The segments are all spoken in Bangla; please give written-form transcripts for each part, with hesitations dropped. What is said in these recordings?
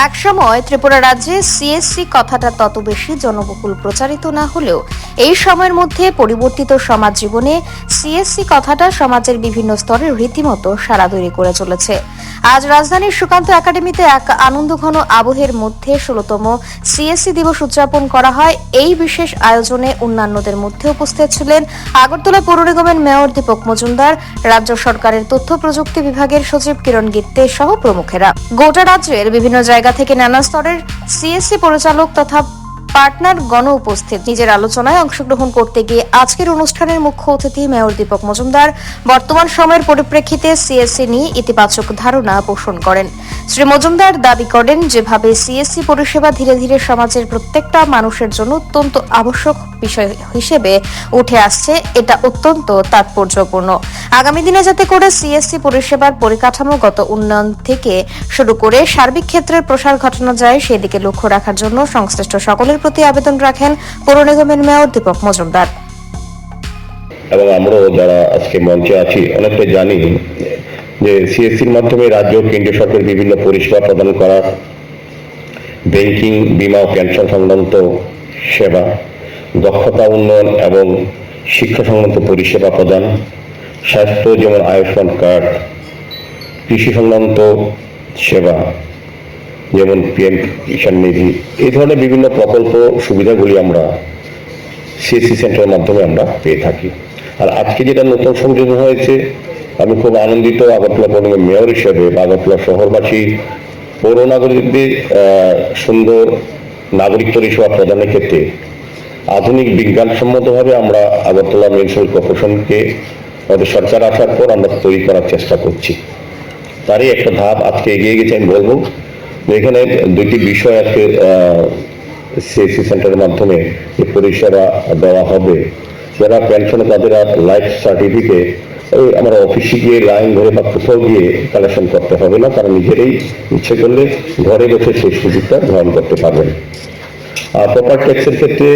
একসময় ত্রিপুরা রাজ্যে সিএসসি কথাটা তত বেশি জনবহুল প্রচারিত না হলেও এই সময়ের মধ্যে পরিবর্তিত সমাজ জীবনে সিএসসি কথাটা সমাজের বিভিন্ন স্তরে রীতিমতো সাড়া তৈরি করে চলেছে। আজ রাজধানীর সুকান্ত একাডেমিতে এক আনন্দঘন আবহের মধ্যে ১৬তম সিএসসি দিবস উদযাপন করা হয়। এই বিশেষ আয়োজনে অন্যান্যদের মধ্যে উপস্থিত ছিলেন আগরতলা পৌর নিগমের মেয়র দীপক মজুমদার, রাজ্য সরকারের তথ্য প্রযুক্তি বিভাগের সচিব কিরণ গিত্তে সহ প্রমুখেরা। গোটা রাজ্যের বিভিন্ন জায়গা থেকে নানা স্তরের সিএসসি পরিচালক তথা পার্টনার গণ উপস্থিত। নিজের আলোচনায় অংশগ্রহণ করতে গিয়ে আজকের অনুষ্ঠানের মুখ্য অতিথি মেয়র দীপক মজুমদার বর্তমান সময়ের পরিপ্রেক্ষিতে সিএসসি নিয়ে ইতিবাচক ধারণা পোষণ করেন। শ্রী মজুমদার দাবি করেন, যেভাবে সিএসসি পরিষেবা ধীরে ধীরে সমাজের প্রত্যেকটা মানুষের জন্য অত্যন্ত আবশ্যক বিষয় হিসেবে উঠে আসছে, এটা অত্যন্ত তাৎপর্যপূর্ণ। আগামী দিনে যাতে করে সিএসসি পরিষেবার পরিকাঠামোগত উন্নয়ন থেকে শুরু করে সার্বিক ক্ষেত্রের প্রসার ঘটানো যায়, সেদিকে লক্ষ্য রাখার জন্য সংশ্লিষ্ট সকলের প্রতি আবেদন রাখেন পৌর নিগমের মেয়র দীপক মজুমদার। এবং আমরাও যারা আজকে মঞ্চে আছি অনেকটা জানি যে সিএসসির মাধ্যমে রাজ্য কেন্দ্রীয় সরকারের বিভিন্ন পরিষেবা প্রদান করা, ব্যাংকিং, বীমা ও পেনশন সংক্রান্ত সেবা, দক্ষতা উন্নয়ন এবং শিক্ষা সংক্রান্ত পরিষেবা প্রদান, স্বাস্থ্য যেমন আয়ুষ্মান কার্ড, কৃষি সংক্রান্ত সেবা যেমন পিএম কিষাণ নিধি, এই ধরনের বিভিন্ন প্রকল্প সুবিধাগুলি আমরা সিএসসি সেন্টারের মাধ্যমে আমরা পেয়ে থাকি। আর আজকে যেটা নতুন সংযোজন হয়েছে, আমি খুব আনন্দিত আগরতলা পৌর নিগমের মেয়র হিসেবে আগরতলা শহরবাসী পৌর নাগরিকদের সুন্দর নাগরিক পরিষেবা প্রদানের ক্ষেত্রে আধুনিক বিজ্ঞানসম্মতভাবে আমরা আগরতলা মিউনিসিপাল কর্পোরেশনকে আমাদের সরকার আসার পর আমরা তৈরি করার চেষ্টা করছি। তারই একটা ধাপ আজকে এগিয়ে গেছে। আমি বলবো এখানে দুইটি বিষয় আজকে সিএসসি সেন্টারের মাধ্যমে যে পরিষেবা দেওয়া হবে, যারা পেনশনে তাদের আর লাইফ সার্টিফিকেট আমরা অফিসে গিয়ে লাইন ধরে বা কোথাও গিয়ে কালেকশন করতে হবে না, তারা নিজেরাই ইচ্ছে করলে ঘরে বসে সেই সুযোগটা গ্রহণ করতে পারবেন। আর প্রপার ট্যাক্সের ক্ষেত্রে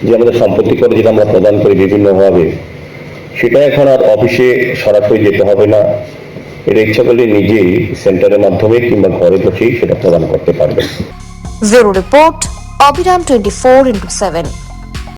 যে আমাদের সম্পত্তি করে যেটা আমরা প্রদান করি বিভিন্নভাবে, সেটা এখন আর অফিসে সরাসরি যেতে হবে না, এটা ইচ্ছা করলে নিজেই সেন্টারের মাধ্যমে কিংবা ঘরে বসেই সেটা প্রদান করতে পারবেন। ব্যুরো রিপোর্ট, অবিরাম 24x7।